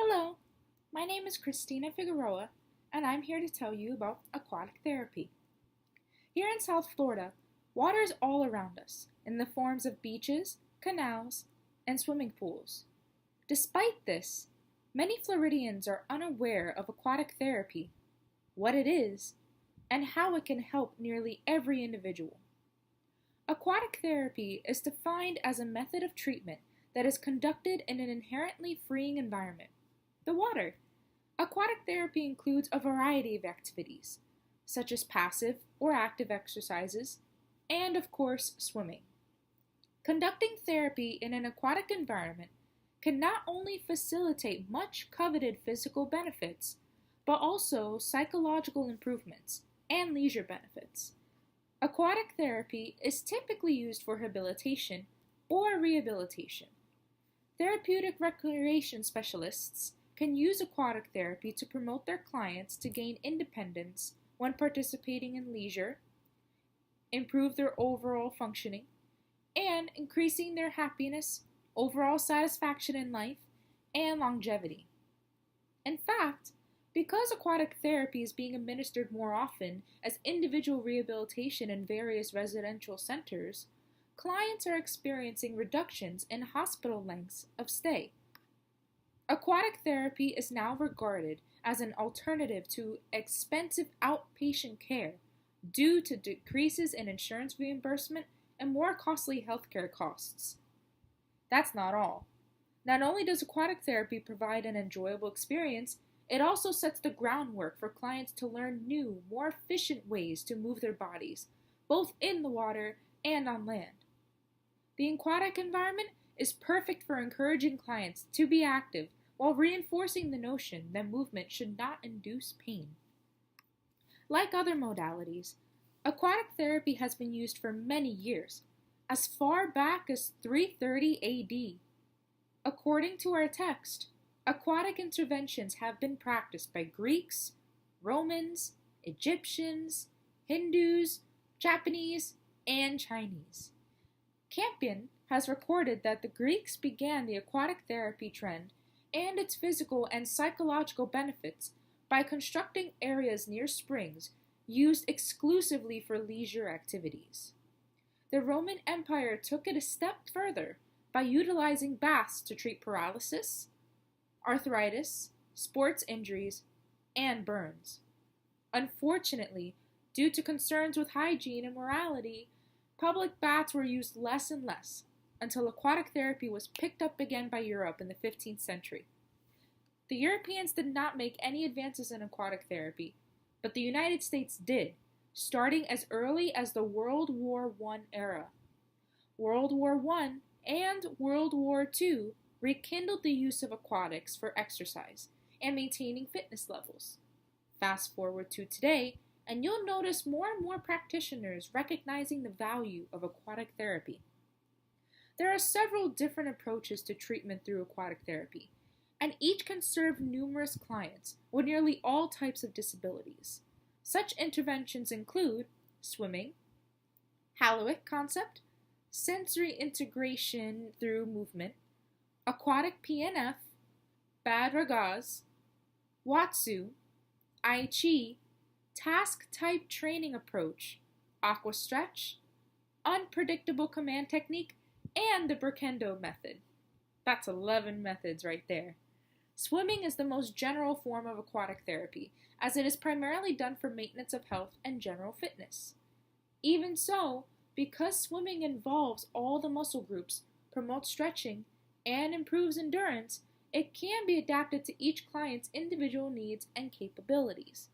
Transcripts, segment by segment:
Hello, my name is Christina Figueroa, and I'm here to tell you about aquatic therapy. Here in South Florida, water is all around us in the forms of beaches, canals, and swimming pools. Despite this, many Floridians are unaware of aquatic therapy, what it is, and how it can help nearly every individual. Aquatic therapy is defined as a method of treatment that is conducted in an inherently freeing environment, the water. Aquatic therapy includes a variety of activities, such as passive or active exercises, and of course, swimming. Conducting therapy in an aquatic environment can not only facilitate much coveted physical benefits, but also psychological improvements and leisure benefits. Aquatic therapy is typically used for habilitation or rehabilitation. Therapeutic recreation specialists can use aquatic therapy to promote their clients to gain independence when participating in leisure, improve their overall functioning, and increasing their happiness, overall satisfaction in life, and longevity. In fact, because aquatic therapy is being administered more often as individual rehabilitation in various residential centers, clients are experiencing reductions in hospital lengths of stay. Aquatic therapy is now regarded as an alternative to expensive outpatient care due to decreases in insurance reimbursement and more costly healthcare costs. That's not all. Not only does aquatic therapy provide an enjoyable experience, it also sets the groundwork for clients to learn new, more efficient ways to move their bodies, both in the water and on land. The aquatic environment is perfect for encouraging clients to be active while reinforcing the notion that movement should not induce pain. Like other modalities, aquatic therapy has been used for many years, as far back as 330 AD. According to our text, aquatic interventions have been practiced by Greeks, Romans, Egyptians, Hindus, Japanese, and Chinese. Campion has recorded that the Greeks began the aquatic therapy trend and its physical and psychological benefits by constructing areas near springs used exclusively for leisure activities. The Roman Empire took it a step further by utilizing baths to treat paralysis, arthritis, sports injuries, and burns. Unfortunately, due to concerns with hygiene and morality, public baths were used less and less, until aquatic therapy was picked up again by Europe in the 15th century. The Europeans did not make any advances in aquatic therapy, but the United States did, starting as early as the World War I era. World War I and World War II rekindled the use of aquatics for exercise and maintaining fitness levels. Fast forward to today, and you'll notice more and more practitioners recognizing the value of aquatic therapy. There are several different approaches to treatment through aquatic therapy, and each can serve numerous clients with nearly all types of disabilities. Such interventions include swimming, haloic concept, sensory integration through movement, aquatic PNF, bad ragaz, Watsu, I Chi, task-type training approach, aqua stretch, unpredictable command technique, and the Burkendo method. That's 11 methods right there. Swimming is the most general form of aquatic therapy, as it is primarily done for maintenance of health and general fitness. Even so, because swimming involves all the muscle groups, promotes stretching, and improves endurance, it can be adapted to each client's individual needs and capabilities.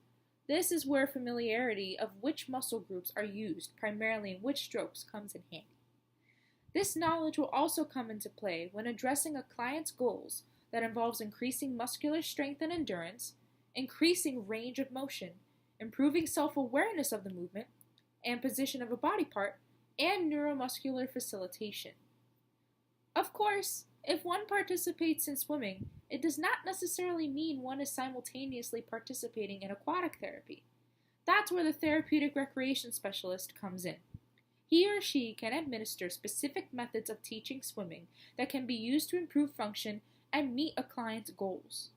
This is where familiarity of which muscle groups are used primarily in which strokes comes in handy. This knowledge will also come into play when addressing a client's goals that involves increasing muscular strength and endurance, increasing range of motion, improving self-awareness of the movement and position of a body part, and neuromuscular facilitation. Of course, if one participates in swimming, it does not necessarily mean one is simultaneously participating in aquatic therapy. That's where the therapeutic recreation specialist comes in. He or she can administer specific methods of teaching swimming that can be used to improve function and meet a client's goals.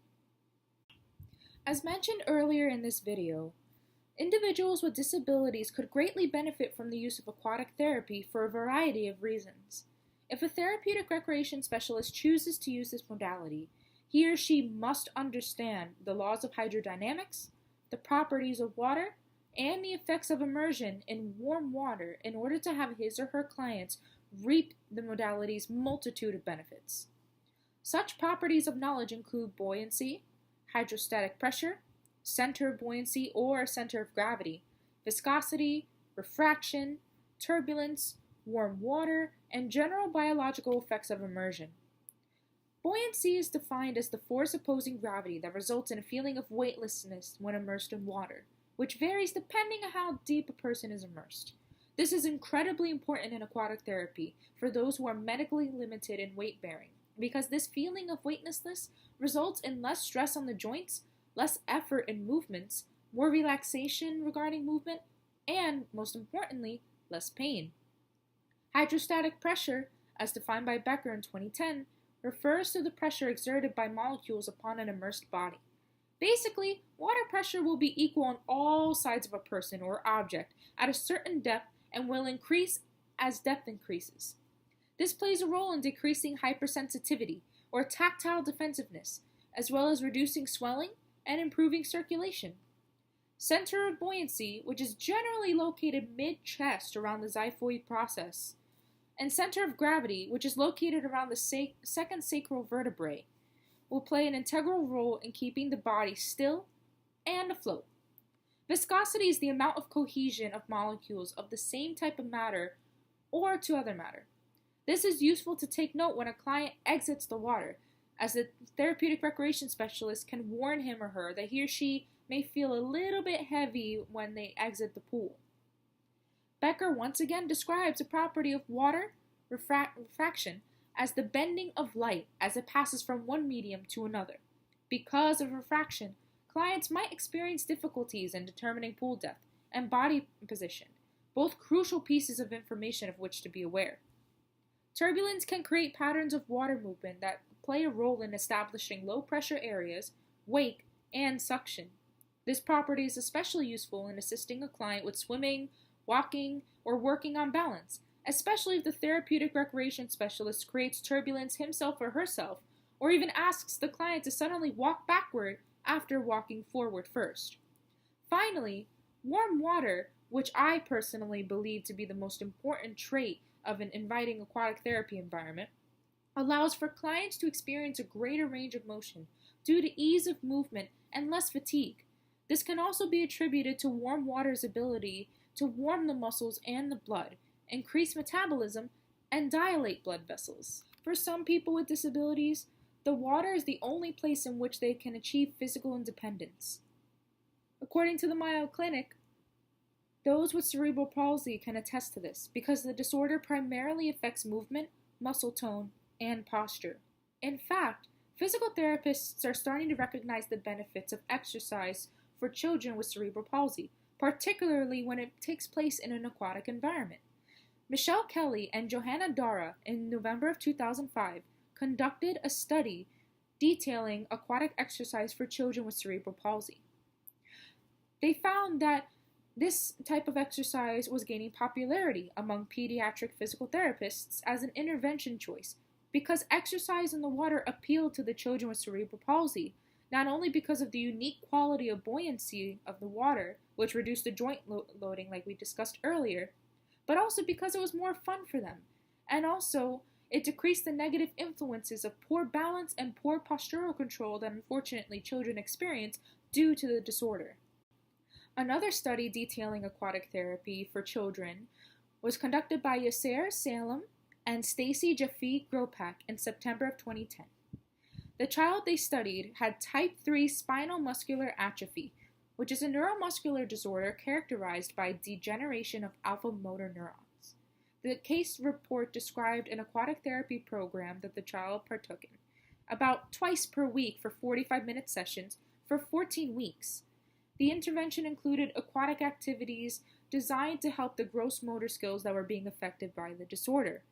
As mentioned earlier in this video, individuals with disabilities could greatly benefit from the use of aquatic therapy for a variety of reasons. If a therapeutic recreation specialist chooses to use this modality, he or she must understand the laws of hydrodynamics, the properties of water, and the effects of immersion in warm water in order to have his or her clients reap the modality's multitude of benefits. Such properties of knowledge include buoyancy, hydrostatic pressure, center of buoyancy or center of gravity, viscosity, refraction, turbulence, warm water, and general biological effects of immersion. Buoyancy is defined as the force opposing gravity that results in a feeling of weightlessness when immersed in water, which varies depending on how deep a person is immersed. This is incredibly important in aquatic therapy for those who are medically limited in weight bearing, because this feeling of weightlessness results in less stress on the joints, less effort in movements, more relaxation regarding movement, and, most importantly, less pain. Hydrostatic pressure, as defined by Becker in 2010, refers to the pressure exerted by molecules upon an immersed body. Basically, water pressure will be equal on all sides of a person or object at a certain depth and will increase as depth increases. This plays a role in decreasing hypersensitivity or tactile defensiveness, as well as reducing swelling and improving circulation. Center of buoyancy, which is generally located mid-chest around the xiphoid process, and center of gravity, which is located around the second sacral vertebrae, will play an integral role in keeping the body still and afloat. Viscosity is the amount of cohesion of molecules of the same type of matter or to other matter. This is useful to take note when a client exits the water, as the therapeutic recreation specialist can warn him or her that he or she may feel a little bit heavy when they exit the pool. Becker once again describes a property of water refraction as the bending of light as it passes from one medium to another. Because of refraction, clients might experience difficulties in determining pool depth and body position, both crucial pieces of information of which to be aware. Turbulence can create patterns of water movement that play a role in establishing low-pressure areas, wake, and suction. This property is especially useful in assisting a client with swimming, walking, or working on balance, especially if the therapeutic recreation specialist creates turbulence himself or herself, or even asks the client to suddenly walk backward after walking forward first. Finally, warm water, which I personally believe to be the most important trait of an inviting aquatic therapy environment, allows for clients to experience a greater range of motion due to ease of movement and less fatigue. This can also be attributed to warm water's ability to warm the muscles and the blood, increase metabolism, and dilate blood vessels. For some people with disabilities, the water is the only place in which they can achieve physical independence. According to the Mayo Clinic, those with cerebral palsy can attest to this because the disorder primarily affects movement, muscle tone, and posture. In fact, physical therapists are starting to recognize the benefits of exercise for children with cerebral palsy, particularly when it takes place in an aquatic environment. Michelle Kelly and Johanna Dara in November of 2005 conducted a study detailing aquatic exercise for children with cerebral palsy. They found that this type of exercise was gaining popularity among pediatric physical therapists as an intervention choice because exercise in the water appealed to the children with cerebral palsy, not only because of the unique quality of buoyancy of the water, which reduced the joint loading like we discussed earlier, but also because it was more fun for them. And also, it decreased the negative influences of poor balance and poor postural control that unfortunately children experience due to the disorder. Another study detailing aquatic therapy for children was conducted by Yasser Salem and Stacy Jaffe Gropak in September of 2010. The child they studied had type 3 spinal muscular atrophy, which is a neuromuscular disorder characterized by degeneration of alpha motor neurons. The case report described an aquatic therapy program that the child partook in, about twice per week for 45-minute sessions for 14 weeks. The intervention included aquatic activities designed to help the gross motor skills that were being affected by the disorder.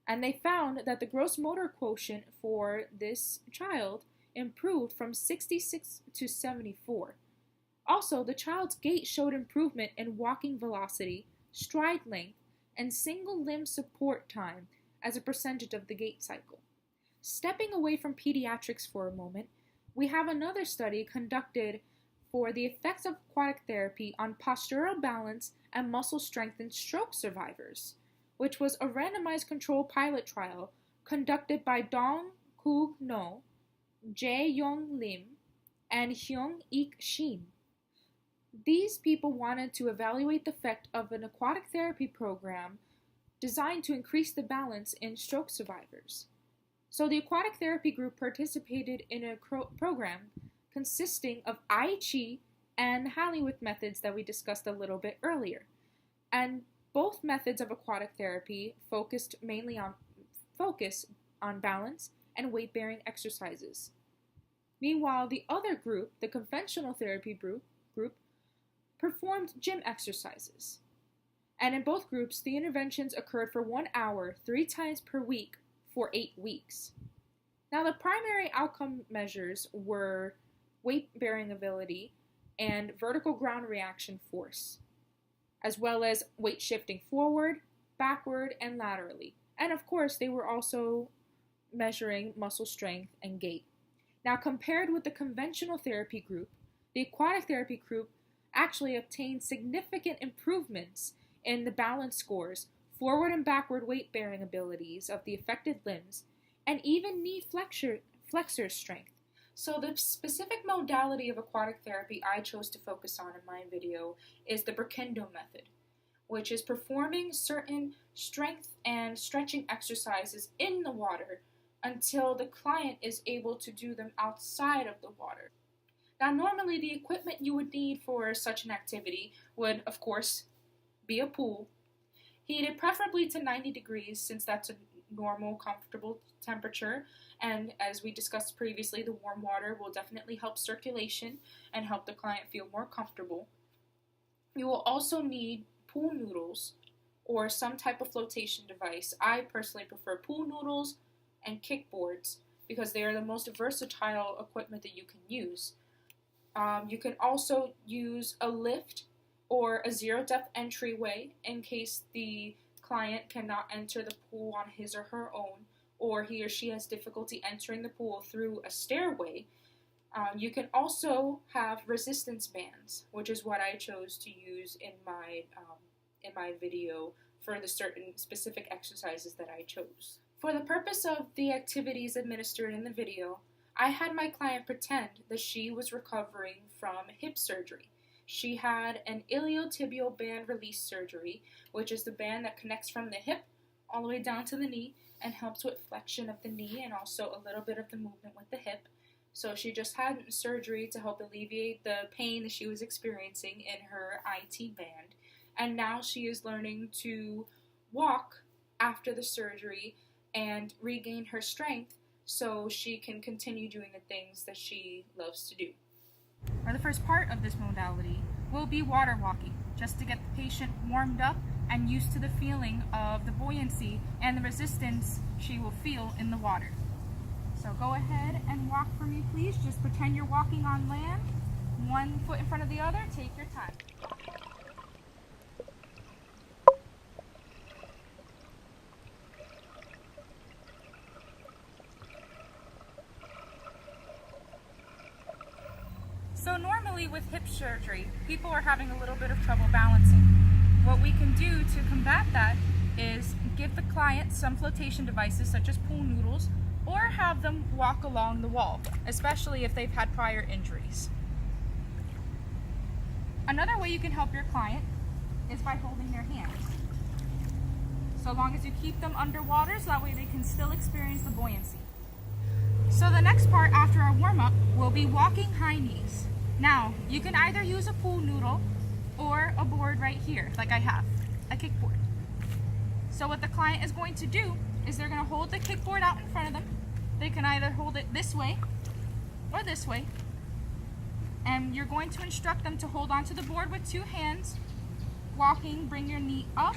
And they found that the gross motor quotient for this child improved from 66 to 74. Also, the child's gait showed improvement in walking velocity, stride length, and single limb support time as a percentage of the gait cycle. Stepping away from pediatrics for a moment, we have another study conducted for the effects of aquatic therapy on postural balance and muscle strength in stroke survivors, which was a randomized controlled pilot trial conducted by Dong Kook No, Jae Young Lim, and Hyung Ik Shin. These people wanted to evaluate the effect of an aquatic therapy program designed to increase the balance in stroke survivors. So the aquatic therapy group participated in a program consisting of I Chi and Halliwith methods that we discussed a little bit earlier. And both methods of aquatic therapy focus on balance and weight-bearing exercises. Meanwhile, the other group, the conventional therapy group, performed gym exercises. And in both groups, the interventions occurred for 1 hour, 3 times per week, for 8 weeks. Now, the primary outcome measures were weight-bearing ability and vertical ground reaction force, as well as weight shifting forward, backward, and laterally. And of course, they were also measuring muscle strength and gait. Now, compared with the conventional therapy group, the aquatic therapy group actually obtained significant improvements in the balance scores, forward and backward weight-bearing abilities of the affected limbs, and even knee flexor strength. So the specific modality of aquatic therapy I chose to focus on in my video is the Burkendo method, which is performing certain strength and stretching exercises in the water until the client is able to do them outside of the water. Now, normally the equipment you would need for such an activity would, of course, be a pool, heated preferably to 90 degrees since that's a normal, comfortable temperature, and as we discussed previously, the warm water will definitely help circulation and help the client feel more comfortable. You will also need pool noodles or some type of flotation device. I personally prefer pool noodles and kickboards because they are the most versatile equipment that you can use. You can also use a lift or a zero-depth entryway in case the client cannot enter the pool on his or her own, or he or she has difficulty entering the pool through a stairway. You can also have resistance bands, which is what I chose to use in my video for the certain specific exercises that I chose. For the purpose of the activities administered in the video, I had my client pretend that she was recovering from hip surgery. She had an iliotibial band release surgery, which is the band that connects from the hip all the way down to the knee and helps with flexion of the knee and also a little bit of the movement with the hip. So she just had surgery to help alleviate the pain that she was experiencing in her IT band. And now she is learning to walk after the surgery and regain her strength so she can continue doing the things that she loves to do. For the first part of this modality will be water walking, just to get the patient warmed up and used to the feeling of the buoyancy and the resistance she will feel in the water. So go ahead and walk for me, please. Just pretend you're walking on land, 1 foot in front of the other. Take your time. So normally with hip surgery, people are having a little bit of trouble balancing. What we can do to combat that is give the client some flotation devices such as pool noodles or have them walk along the wall, especially if they've had prior injuries. Another way you can help your client is by holding their hands. So long as you keep them underwater so that way they can still experience the buoyancy. So the next part after our warm-up will be walking high knees. Now, you can either use a pool noodle or a board right here, like I have, a kickboard. So what the client is going to do is they're going to hold the kickboard out in front of them. They can either hold it this way or this way. And you're going to instruct them to hold onto the board with 2 hands. Walking, bring your knee up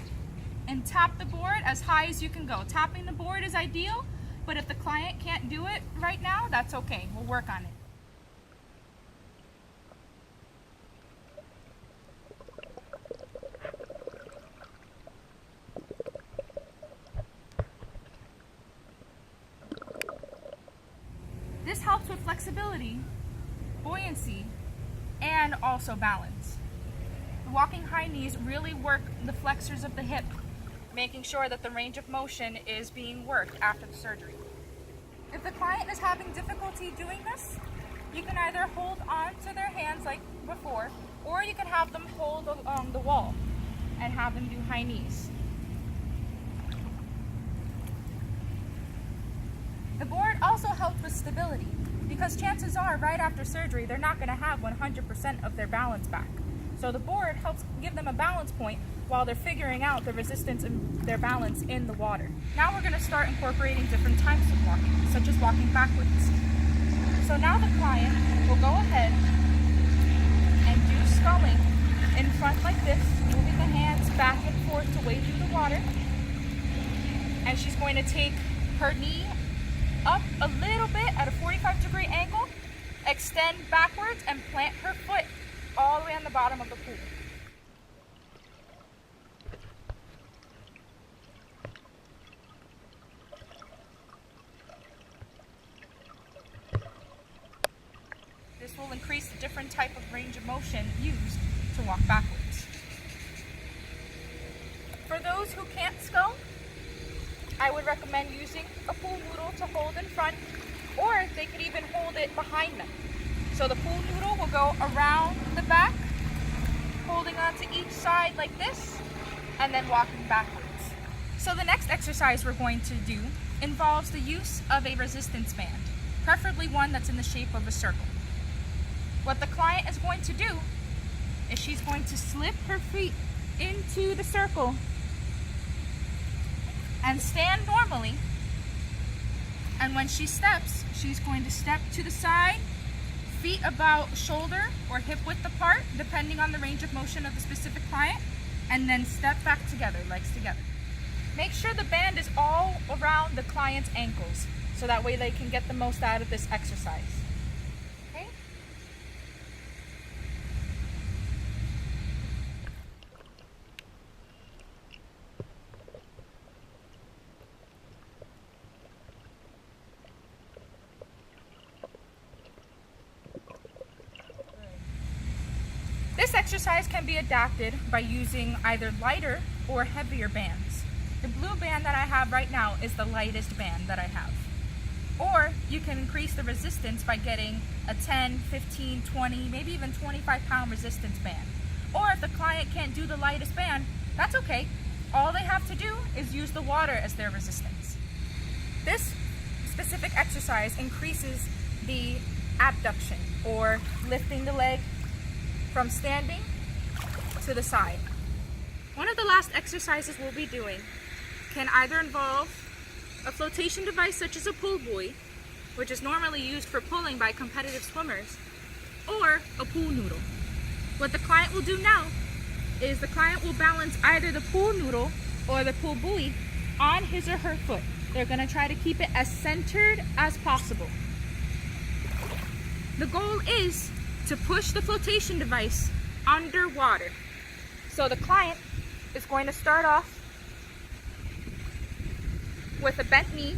and tap the board as high as you can go. Tapping the board is ideal, but if the client can't do it right now, that's okay. We'll work on it. This helps with flexibility, buoyancy, and also balance. The walking high knees really work the flexors of the hip, making sure that the range of motion is being worked after the surgery. If the client is having difficulty doing this, you can either hold on to their hands like before, or you can have them hold along the wall and have them do high knees. The board also helps with stability, because chances are right after surgery they're not going to have 100% of their balance back. So the board helps give them a balance point while they're figuring out the resistance and their balance in the water. Now we're going to start incorporating different types of walking, such as walking backwards. So now the client will go ahead and do sculling in front like this, moving the hands back and forth to wade through the water. And she's going to take her knee up a little bit at a 45-degree angle, extend backwards, and plant her foot all the way on the bottom of the pool. This will increase the different type of range of motion used to walk backwards. For those who can't scull, I would recommend using a pool noodle to hold in front, or they could even hold it behind them. So the pool noodle will go around the back, holding on to each side like this, and then walking backwards. So the next exercise we're going to do involves the use of a resistance band, preferably one that's in the shape of a circle. What the client is going to do is she's going to slip her feet into the circle and stand normally, and when she steps, she's going to step to the side, feet about shoulder or hip width apart, depending on the range of motion of the specific client, and then step back together, legs together. Make sure the band is all around the client's ankles, so that way they can get the most out of this exercise. Okay? This exercise can be adapted by using either lighter or heavier bands. The blue band that I have right now is the lightest band that I have. Or you can increase the resistance by getting a 10, 15, 20, maybe even 25-pound resistance band. Or if the client can't do the lightest band, that's okay. All they have to do is use the water as their resistance. This specific exercise increases the abduction, or lifting the leg from standing to the side. One of the last exercises we'll be doing can either involve a flotation device such as a pool buoy, which is normally used for pulling by competitive swimmers, or a pool noodle. What the client will do now is the client will balance either the pool noodle or the pool buoy on his or her foot. They're going to try to keep it as centered as possible. The goal is to push the flotation device underwater. So the client is going to start off with a bent knee,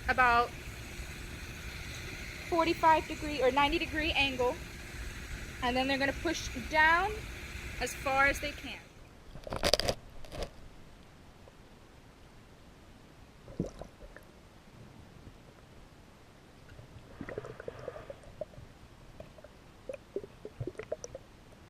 about 45-degree or 90-degree angle, and then they're going to push down as far as they can.